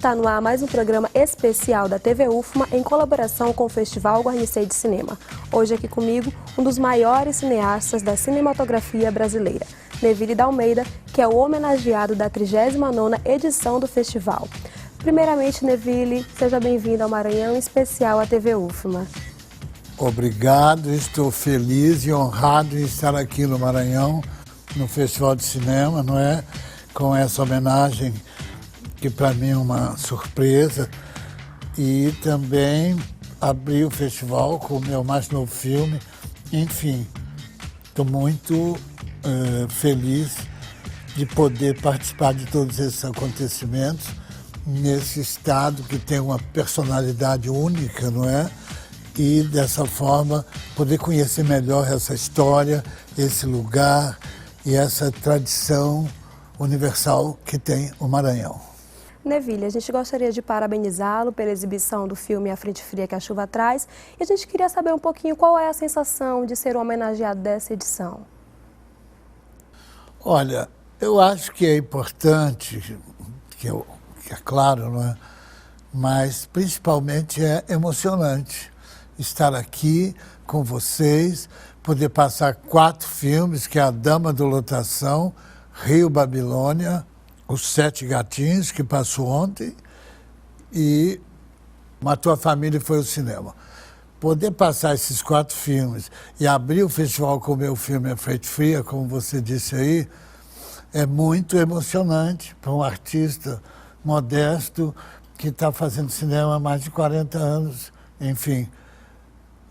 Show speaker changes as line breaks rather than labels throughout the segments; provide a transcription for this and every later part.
está no ar mais um programa especial da TV UFMA em colaboração com o Festival Guarnicê de Cinema. Hoje aqui comigo, um dos maiores cineastas da cinematografia brasileira, Neville d'Almeida, que é o homenageado da 39ª edição do festival. Primeiramente, Neville, seja bem-vindo ao Maranhão, em especial à TV UFMA.
Obrigado, estou feliz e honrado em estar aqui no Maranhão, no Festival de Cinema, não é? Com essa homenagem que para mim é uma surpresa, e também abri o festival com o meu mais novo filme. Enfim, estou muito feliz de poder participar de todos esses acontecimentos nesse estado que tem uma personalidade única, não é? E dessa forma poder conhecer melhor essa história, esse lugar e essa tradição universal que tem o Maranhão.
Neville, a gente gostaria de parabenizá-lo pela exibição do filme A Frente Fria que a Chuva Traz, e a gente queria saber um pouquinho qual é a sensação de ser o homenageado dessa edição.
Olha, eu acho que é importante, que é claro, não é? Mas principalmente é emocionante estar aqui com vocês, poder passar 4 filmes, que é A Dama do Lotação, Rio Babilônia, Os 7 Gatinhos, que passou ontem, e Matou a Família e Foi ao Cinema. Poder passar esses 4 filmes e abrir o festival com o meu filme A Frente Fria, como você disse aí, é muito emocionante para um artista modesto que está fazendo cinema há mais de 40 anos. Enfim,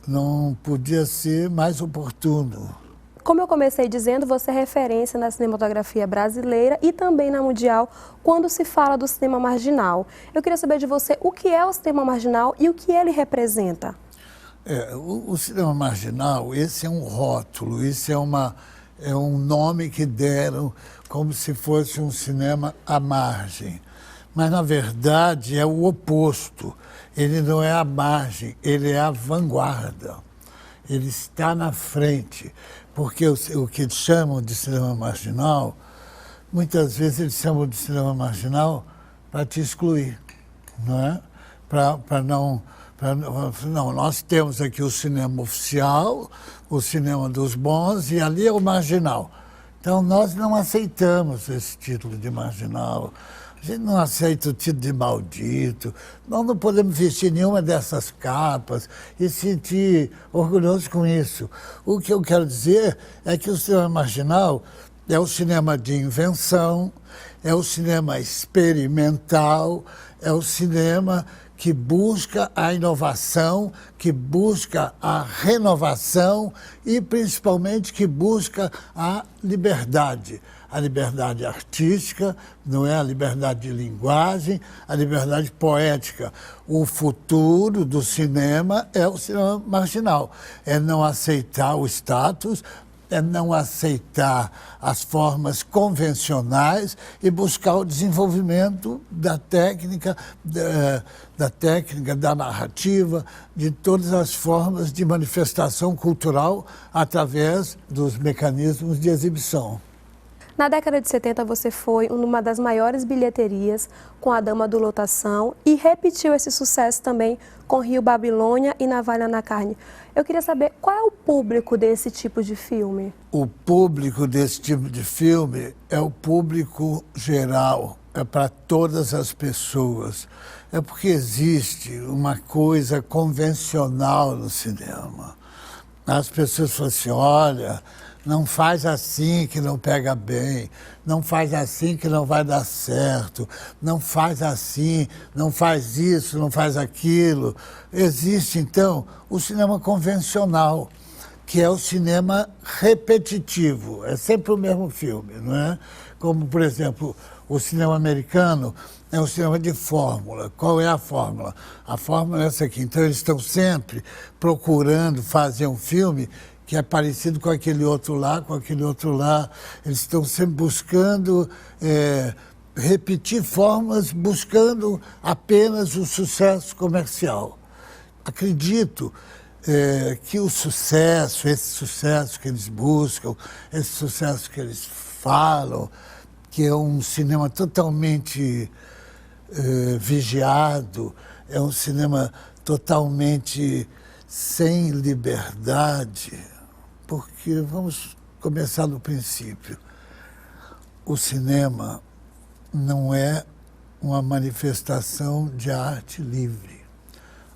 não podia ser mais oportuno.
Como eu comecei dizendo, você é referência na cinematografia brasileira e também na mundial quando se fala do cinema marginal. Eu queria saber de você o que é o cinema marginal e o que ele representa.
O cinema marginal, esse é um rótulo, esse é um nome que deram como se fosse um cinema à margem. Mas, na verdade, é o oposto. Ele não é à margem, ele é a vanguarda. Ele está na frente. Porque o que eles chamam de cinema marginal, muitas vezes eles chamam de cinema marginal para te excluir, não é? Não, nós temos aqui o cinema oficial, o cinema dos bons, e ali é o marginal. Então, nós não aceitamos esse título de marginal. A gente não aceita o título de maldito, nós não podemos vestir nenhuma dessas capas e sentir orgulhoso com isso. O que eu quero dizer é que o cinema marginal é o cinema de invenção, é o cinema experimental, é o cinema que busca a inovação, que busca a renovação e, principalmente, que busca a liberdade artística, não é? A liberdade de linguagem, a liberdade poética. O futuro do cinema é o cinema marginal, é não aceitar o status, é não aceitar as formas convencionais e buscar o desenvolvimento da técnica, da narrativa, de todas as formas de manifestação cultural através dos mecanismos de exibição.
Na década de 70, você foi uma das maiores bilheterias com A Dama do Lotação e repetiu esse sucesso também com Rio Babilônia e Navalha na Carne. Eu queria saber qual é o público desse tipo de filme?
O público desse tipo de filme é o público geral, é para todas as pessoas. É porque existe uma coisa convencional no cinema. As pessoas falam assim, olha, não faz assim que não pega bem, não faz assim que não vai dar certo, não faz assim, não faz isso, não faz aquilo. Existe, então, o cinema convencional, que é o cinema repetitivo, é sempre o mesmo filme, não é? Como, por exemplo, o cinema americano é um cinema de fórmula. Qual é a fórmula? A fórmula é essa aqui. Então, eles estão sempre procurando fazer um filme que é parecido com aquele outro lá, com aquele outro lá. Eles estão sempre buscando repetir fórmulas, buscando apenas o sucesso comercial. Acredito que o sucesso, esse sucesso que eles buscam, esse sucesso que eles falam, que é um cinema totalmente vigiado, é um cinema totalmente sem liberdade, porque vamos começar do princípio. O cinema não é uma manifestação de arte livre.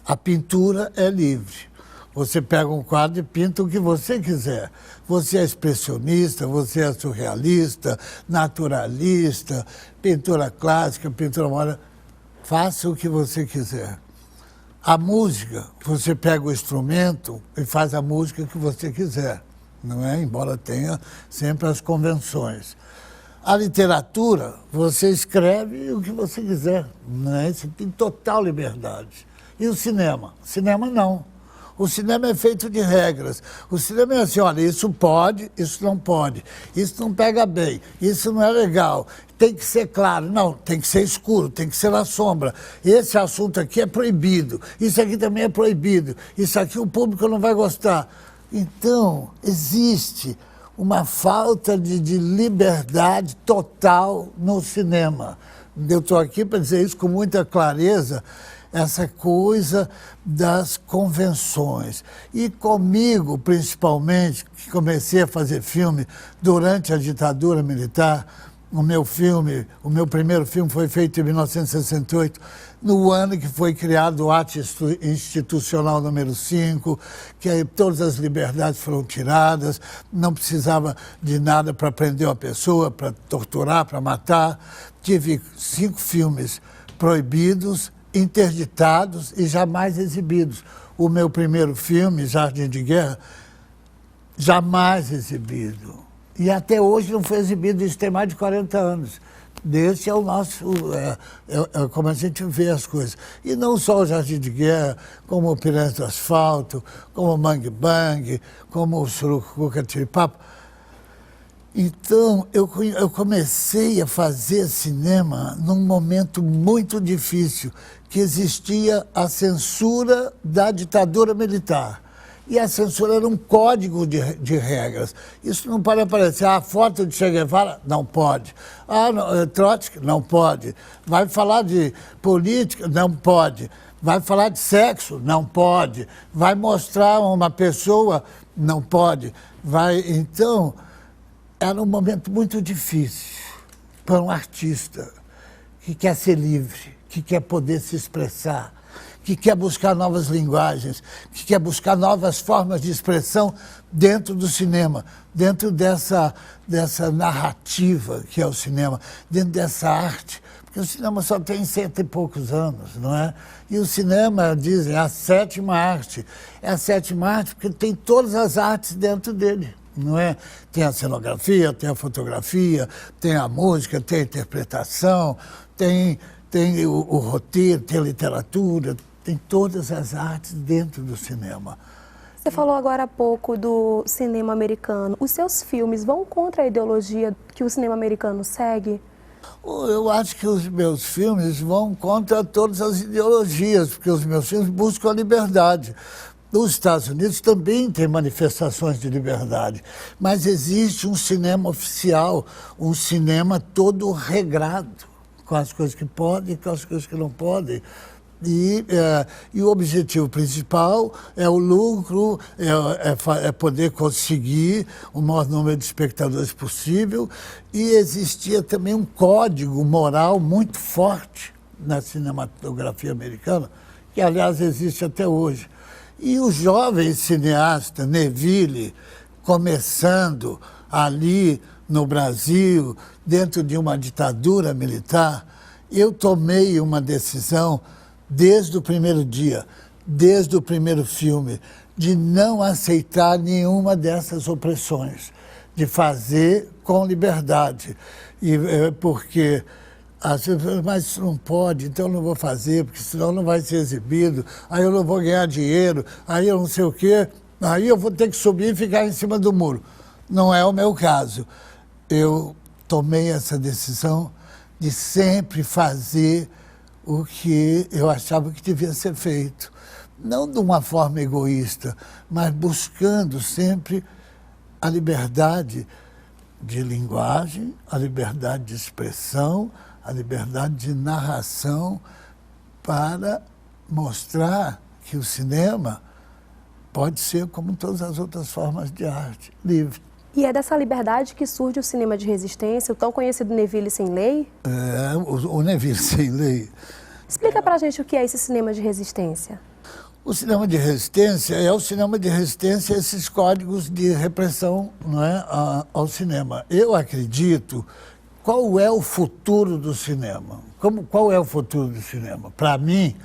A pintura é livre. Você pega um quadro e pinta o que você quiser. Você é expressionista, você é surrealista, naturalista, pintura clássica, pintura moderna. Faça o que você quiser. A música, você pega o instrumento e faz a música que você quiser, não é? Embora tenha sempre as convenções. A literatura, você escreve o que você quiser, não é? Você tem total liberdade. E o cinema? O cinema não. O cinema é feito de regras. O cinema é assim, olha, isso pode, isso não pode. Isso não pega bem, isso não é legal. Tem que ser claro, não, tem que ser escuro, tem que ser na sombra. Esse assunto aqui é proibido, isso aqui também é proibido. Isso aqui o público não vai gostar. Então, existe uma falta de liberdade total no cinema. Eu estou aqui para dizer isso com muita clareza, essa coisa das convenções. E comigo, principalmente, que comecei a fazer filme durante a ditadura militar, o meu primeiro filme foi feito em 1968, no ano que foi criado o Ato Institucional número 5, que aí todas as liberdades foram tiradas, não precisava de nada para prender uma pessoa, para torturar, para matar. Tive 5 filmes proibidos, interditados e jamais exibidos. O meu primeiro filme, Jardim de Guerra, jamais exibido. E até hoje não foi exibido, isso tem mais de 40 anos. Esse é o nosso, como a gente vê as coisas. E não só o Jardim de Guerra, como o Piranhas do Asfalto, como o Mangue Bang, como o Surucuca Tiripapo. Então, eu comecei a fazer cinema num momento muito difícil, que existia a censura da ditadura militar. E a censura era um código de regras. Isso não pode aparecer. A foto de Che Guevara, não pode. Trotsky, não pode. Vai falar de política, não pode. Vai falar de sexo, não pode. Vai mostrar uma pessoa, não pode. Então, era um momento muito difícil para um artista que quer ser livre, que quer poder se expressar, que quer buscar novas linguagens, que quer buscar novas formas de expressão dentro do cinema, dentro dessa narrativa que é o cinema, dentro dessa arte. Porque o cinema só tem 100 e poucos anos, não é? E o cinema, dizem, é a 7ª arte. É a 7ª arte porque tem todas as artes dentro dele. Não é? Tem a cenografia, tem a fotografia, tem a música, tem a interpretação, tem o roteiro, tem a literatura, tem todas as artes dentro do cinema.
Você falou agora há pouco do cinema americano. Os seus filmes vão contra a ideologia que o cinema americano segue?
Eu acho que os meus filmes vão contra todas as ideologias, porque os meus filmes buscam a liberdade. Nos Estados Unidos também tem manifestações de liberdade, mas existe um cinema oficial, um cinema todo regrado, com as coisas que podem e com as coisas que não podem. E o objetivo principal é o lucro, é poder conseguir o maior número de espectadores possível. E existia também um código moral muito forte na cinematografia americana, que aliás existe até hoje. E o jovem cineasta Neville, começando ali no Brasil, dentro de uma ditadura militar, eu tomei uma decisão desde o primeiro dia, desde o primeiro filme, de não aceitar nenhuma dessas opressões, de fazer com liberdade. Porque mas isso não pode, então eu não vou fazer, porque senão não vai ser exibido, aí eu não vou ganhar dinheiro, aí eu não sei o quê, aí eu vou ter que subir e ficar em cima do muro. Não é o meu caso. Eu tomei essa decisão de sempre fazer o que eu achava que devia ser feito. Não de uma forma egoísta, mas buscando sempre a liberdade de linguagem, a liberdade de expressão, a liberdade de narração para mostrar que o cinema pode ser como todas as outras formas de arte, livre.
E é dessa liberdade que surge o cinema de resistência, o tão conhecido Neville Sem Lei?
O Neville Sem Lei.
Explica pra gente o que é esse cinema de resistência.
O cinema de resistência é o cinema de resistência a esses códigos de repressão, não é, ao cinema. Eu acredito, qual é o futuro do cinema? Qual é o futuro do cinema? Para mim,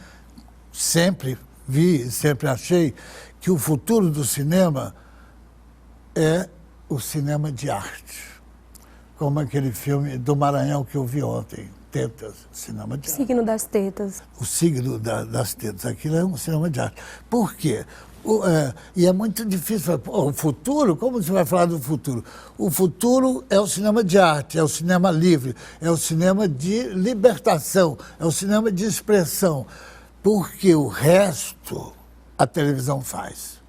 sempre vi, sempre achei que o futuro do cinema é o cinema de arte. Como aquele filme do Maranhão que eu vi ontem, Tetas, cinema de arte.
O signo das tetas.
O signo das tetas, aquilo é um cinema de arte. Por quê? E é muito difícil falar, o futuro? Como você vai falar do futuro? O futuro é o cinema de arte, é o cinema livre, é o cinema de libertação, é o cinema de expressão. Porque o resto a televisão faz.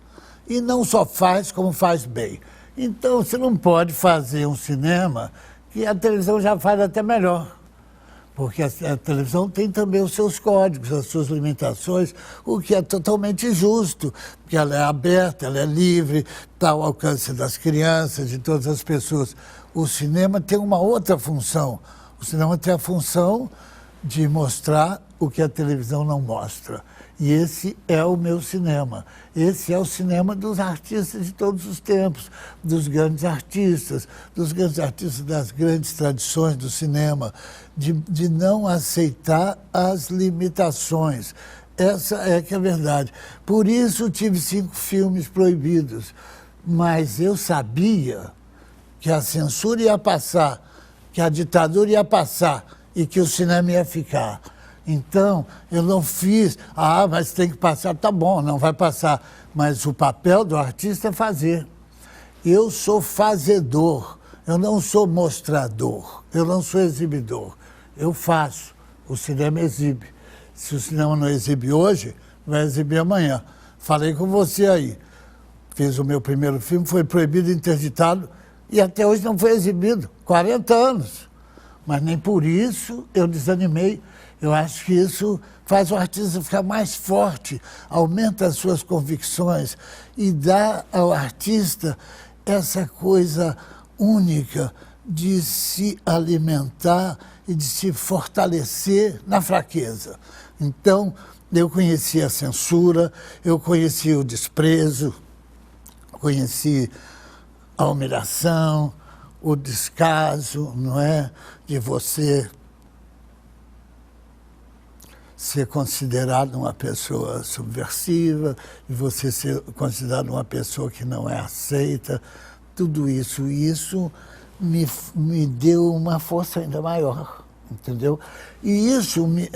E não só faz, como faz bem. Então, você não pode fazer um cinema que a televisão já faz até melhor. Porque a televisão tem também os seus códigos, as suas limitações, o que é totalmente justo, porque ela é aberta, ela é livre, está ao alcance das crianças, de todas as pessoas. O cinema tem uma outra função. O cinema tem a função de mostrar o que a televisão não mostra. E esse é o meu cinema. Esse é o cinema dos artistas de todos os tempos, dos grandes artistas das grandes tradições do cinema, de não aceitar as limitações. Essa é que é a verdade. Por isso tive 5 filmes proibidos, mas eu sabia que a censura ia passar, que a ditadura ia passar e que o cinema ia ficar. Então, eu não fiz, mas tem que passar, tá bom, não vai passar. Mas o papel do artista é fazer. Eu sou fazedor, eu não sou mostrador, eu não sou exibidor. Eu faço, o cinema exibe. Se o cinema não exibe hoje, vai exibir amanhã. Falei com você aí. Fiz o meu primeiro filme, foi proibido, interditado, e até hoje não foi exibido. 40 anos. Mas nem por isso eu desanimei. Eu acho que isso faz o artista ficar mais forte, aumenta as suas convicções e dá ao artista essa coisa única de se alimentar e de se fortalecer na fraqueza. Então, eu conheci a censura, eu conheci o desprezo, conheci a humilhação, o descaso, não é, de você ser considerado uma pessoa subversiva, de você ser considerado uma pessoa que não é aceita, tudo isso. E isso me deu uma força ainda maior, entendeu? E isso me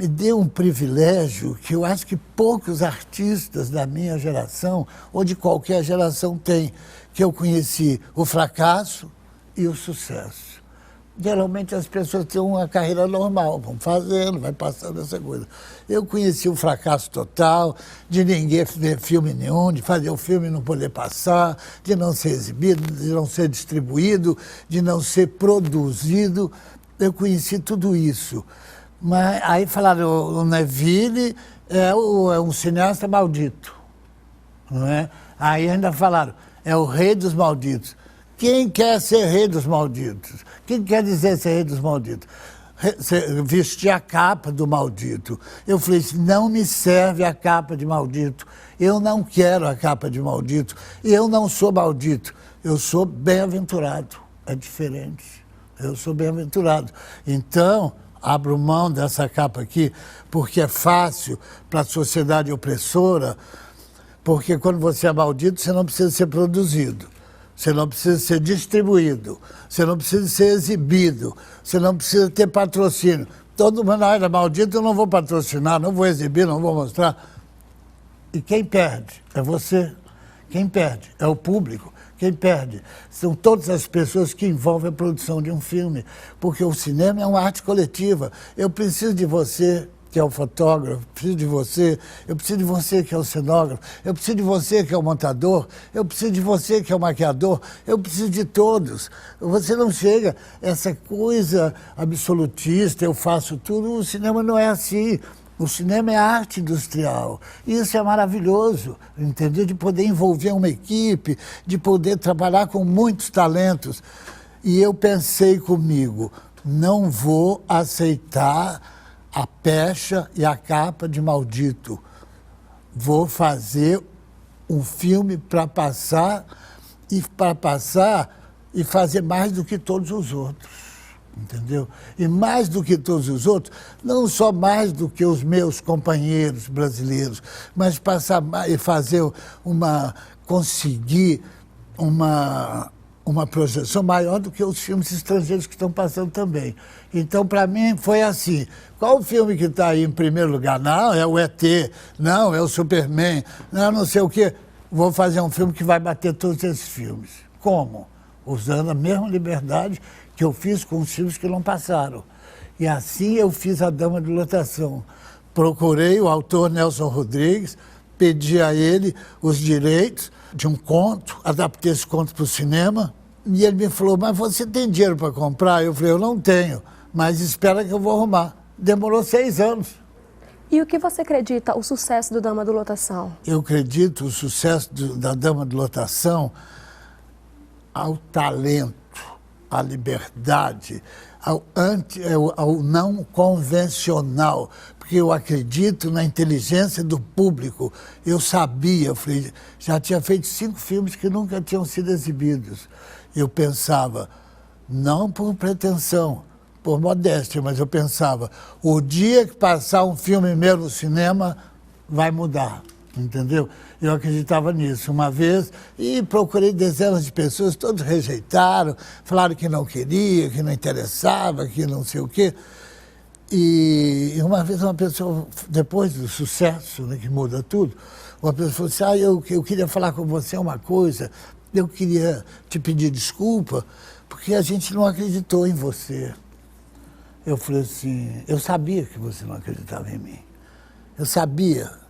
deu um privilégio que eu acho que poucos artistas da minha geração, ou de qualquer geração, têm, que eu conheci o fracasso e o sucesso. Geralmente as pessoas têm uma carreira normal, vão fazendo, vai passando essa coisa. Eu conheci o fracasso total, de ninguém ver filme nenhum, de fazer o filme e não poder passar, de não ser exibido, de não ser distribuído, de não ser produzido. Eu conheci tudo isso. Mas aí falaram, o Neville é um cineasta maldito, não é? Aí ainda falaram, é o rei dos malditos. Quem quer ser rei dos malditos? Quem quer dizer ser rei dos malditos? Vestir a capa do maldito. Eu falei assim, não me serve a capa de maldito. Eu não quero a capa de maldito. Eu não sou maldito. Eu sou bem-aventurado. É diferente. Eu sou bem-aventurado. Então, abro mão dessa capa aqui, porque é fácil para a sociedade opressora, porque quando você é maldito, você não precisa ser produzido. Você não precisa ser distribuído, você não precisa ser exibido, você não precisa ter patrocínio. Todo mundo é maldito, eu não vou patrocinar, não vou exibir, não vou mostrar. E quem perde é você. Quem perde é o público. Quem perde são todas as pessoas que envolvem a produção de um filme. Porque o cinema é uma arte coletiva. Eu preciso de você que é o fotógrafo, preciso de você, eu preciso de você que é o cenógrafo, eu preciso de você que é o montador, eu preciso de você que é o maquiador, eu preciso de todos. Você não chega, essa coisa absolutista, eu faço tudo, o cinema não é assim. O cinema é arte industrial. Isso é maravilhoso, entendeu? De poder envolver uma equipe, de poder trabalhar com muitos talentos. E eu pensei comigo, não vou aceitar a pecha e a capa de Maldito. Vou fazer um filme para passar e fazer mais do que todos os outros. Entendeu? E mais do que todos os outros, não só mais do que os meus companheiros brasileiros, mas passar e fazer conseguir uma projeção maior do que os filmes estrangeiros que estão passando também. Então, para mim, foi assim. Qual o filme que está aí em primeiro lugar? Não, é o ET, não, é o Superman, não sei o quê. Vou fazer um filme que vai bater todos esses filmes. Como? Usando a mesma liberdade que eu fiz com os filmes que não passaram. E assim eu fiz A Dama de Lotação. Procurei o autor Nelson Rodrigues, pedi a ele os direitos de um conto, adaptei esse conto para o cinema, e ele me falou, mas você tem dinheiro para comprar? Eu falei, eu não tenho, mas espera que eu vou arrumar. Demorou 6 anos.
E o que você acredita o sucesso do Dama de Lotação? Eu
acredito o sucesso da Dama de Lotação ao talento, à liberdade, ao não convencional, porque eu acredito na inteligência do público. Eu sabia, já tinha feito 5 filmes que nunca tinham sido exibidos. Eu pensava, não por pretensão, por modéstia, mas eu pensava, o dia que passar um filme meu no cinema, vai mudar. Entendeu? Eu acreditava nisso uma vez e procurei dezenas de pessoas, todos rejeitaram, falaram que não queria, que não interessava, que não sei o quê. E uma vez uma pessoa, depois do sucesso, né, que muda tudo, uma pessoa falou assim, eu queria falar com você uma coisa, eu queria te pedir desculpa, porque a gente não acreditou em você. Eu falei assim, eu sabia que você não acreditava em mim. Eu sabia.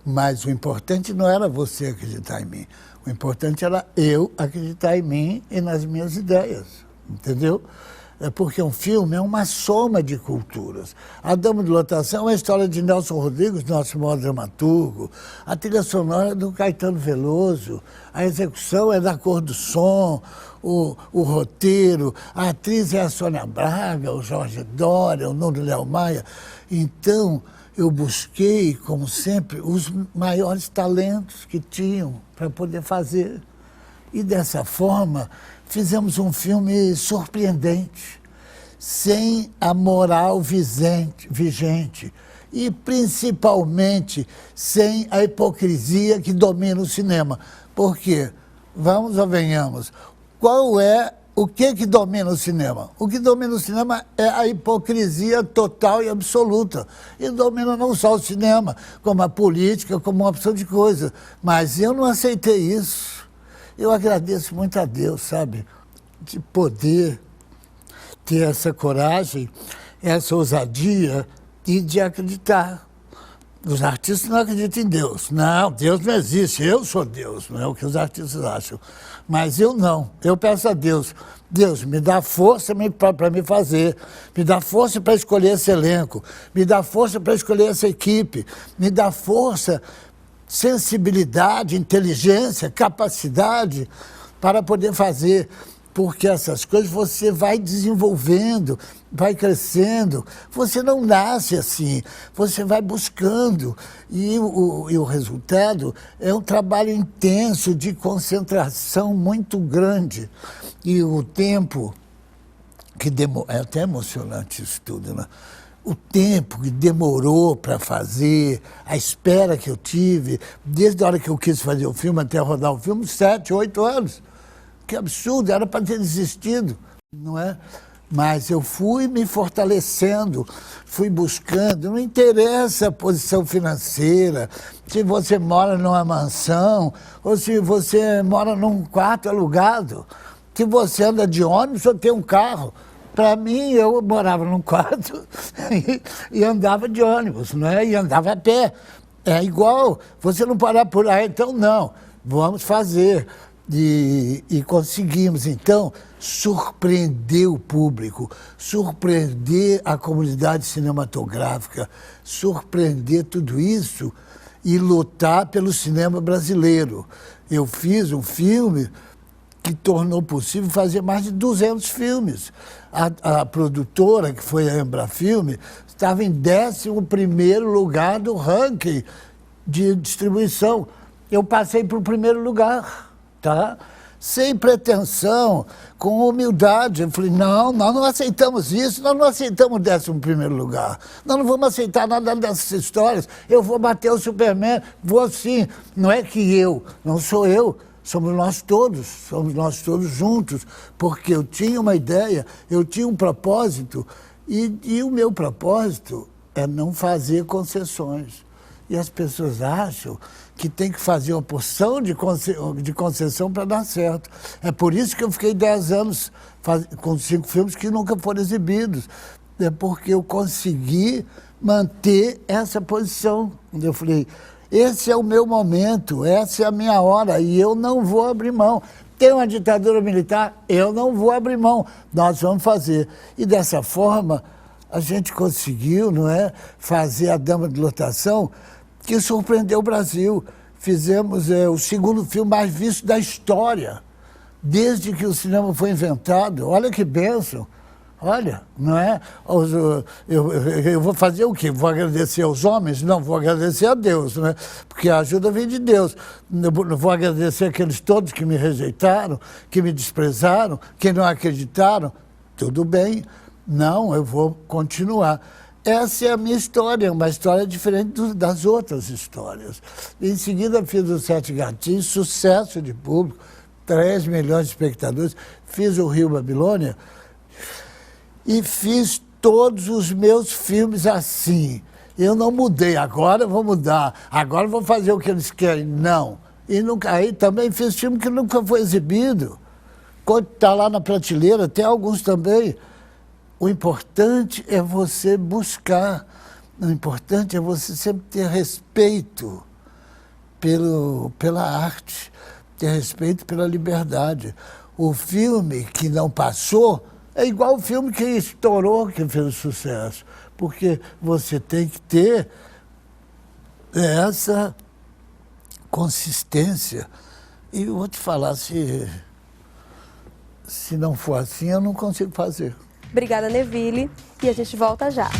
Mas o importante não era você acreditar em mim. O importante era eu acreditar em mim e nas minhas ideias, entendeu? É porque um filme é uma soma de culturas. A Dama de Lotação é uma história de Nelson Rodrigues, nosso maior dramaturgo. A trilha sonora é do Caetano Veloso. A execução é da Cor do Som, o roteiro. A atriz é a Sônia Braga, o Jorge Dória, o Nuno Léo Maia. Então, eu busquei, como sempre, os maiores talentos que tinham para poder fazer. E dessa forma, fizemos um filme surpreendente, sem a moral vigente e, principalmente, sem a hipocrisia que domina o cinema. Por quê? Vamos ou venhamos. O que domina o cinema? O que domina o cinema é a hipocrisia total e absoluta. E domina não só o cinema, como a política, como uma opção de coisa. Mas eu não aceitei isso. Eu agradeço muito a Deus, sabe, de poder ter essa coragem, essa ousadia e de acreditar. Os artistas não acreditam em Deus. Não, Deus não existe, eu sou Deus, não é o que os artistas acham. Mas eu não, eu peço a Deus, Deus, me dá força para me fazer, me dá força para escolher esse elenco, me dá força para escolher essa equipe, me dá força, sensibilidade, inteligência, capacidade para poder fazer. Porque essas coisas você vai desenvolvendo, vai crescendo. Você não nasce assim, você vai buscando. E o resultado é um trabalho intenso, de concentração muito grande. E o tempo, é até emocionante isso tudo, né? O tempo que demorou para fazer, a espera que eu tive, desde a hora que eu quis fazer o filme até rodar o filme, 7, 8 anos. Que absurdo, era para ter desistido, não é? Mas eu fui me fortalecendo, fui buscando, não interessa a posição financeira, se você mora numa mansão ou se você mora num quarto alugado, se você anda de ônibus ou tem um carro, Para mim, eu morava num quarto e andava de ônibus, né? E andava a pé. É igual, você não parar por aí, então não, vamos fazer. E conseguimos, então, surpreender o público, surpreender a comunidade cinematográfica, surpreender tudo isso e lutar pelo cinema brasileiro. Eu fiz um filme que tornou possível fazer mais de 200 filmes. A produtora, que foi a Embrafilme, estava em 11º lugar do ranking de distribuição. Eu passei para o primeiro lugar. Tá? Sem pretensão, com humildade. Eu falei, não, nós não aceitamos isso, nós não aceitamos o 11º lugar. Nós não vamos aceitar nada dessas histórias. Eu vou bater o Superman, vou sim. Não é que eu, não sou eu, somos nós todos juntos, porque eu tinha uma ideia, eu tinha um propósito, e o meu propósito é não fazer concessões. E as pessoas acham que tem que fazer uma porção de concessão para dar certo. É por isso que eu fiquei 10 anos com 5 filmes que nunca foram exibidos. É porque eu consegui manter essa posição. Eu falei, esse é o meu momento, essa é a minha hora e eu não vou abrir mão. Tem uma ditadura militar, eu não vou abrir mão. Nós vamos fazer. E dessa forma, a gente conseguiu, não é, fazer A Dama de Lotação, que surpreendeu o Brasil. Fizemos o 2º filme mais visto da história, desde que o cinema foi inventado. Olha que bênção. Olha, não é? Eu vou fazer o quê? Vou agradecer aos homens? Não, vou agradecer a Deus, né? Porque a ajuda vem de Deus. Não vou agradecer aqueles todos que me rejeitaram, que me desprezaram, que não acreditaram. Tudo bem. Não, eu vou continuar. Essa é a minha história, uma história diferente das outras histórias. Em seguida fiz Os 7 Gatinhos, sucesso de público, 3 milhões de espectadores. Fiz o Rio Babilônia e fiz todos os meus filmes assim. Eu não mudei, agora eu vou mudar, agora eu vou fazer o que eles querem. Não. E nunca, aí também fiz filme que nunca foi exibido. Está lá na prateleira, tem alguns também. O importante é você buscar, o importante é você sempre ter respeito pela arte, ter respeito pela liberdade. O filme que não passou é igual o filme que estourou, que fez sucesso, porque você tem que ter essa consistência. E eu vou te falar, se não for assim, eu não consigo fazer.
Obrigada, Neville, e a gente volta já.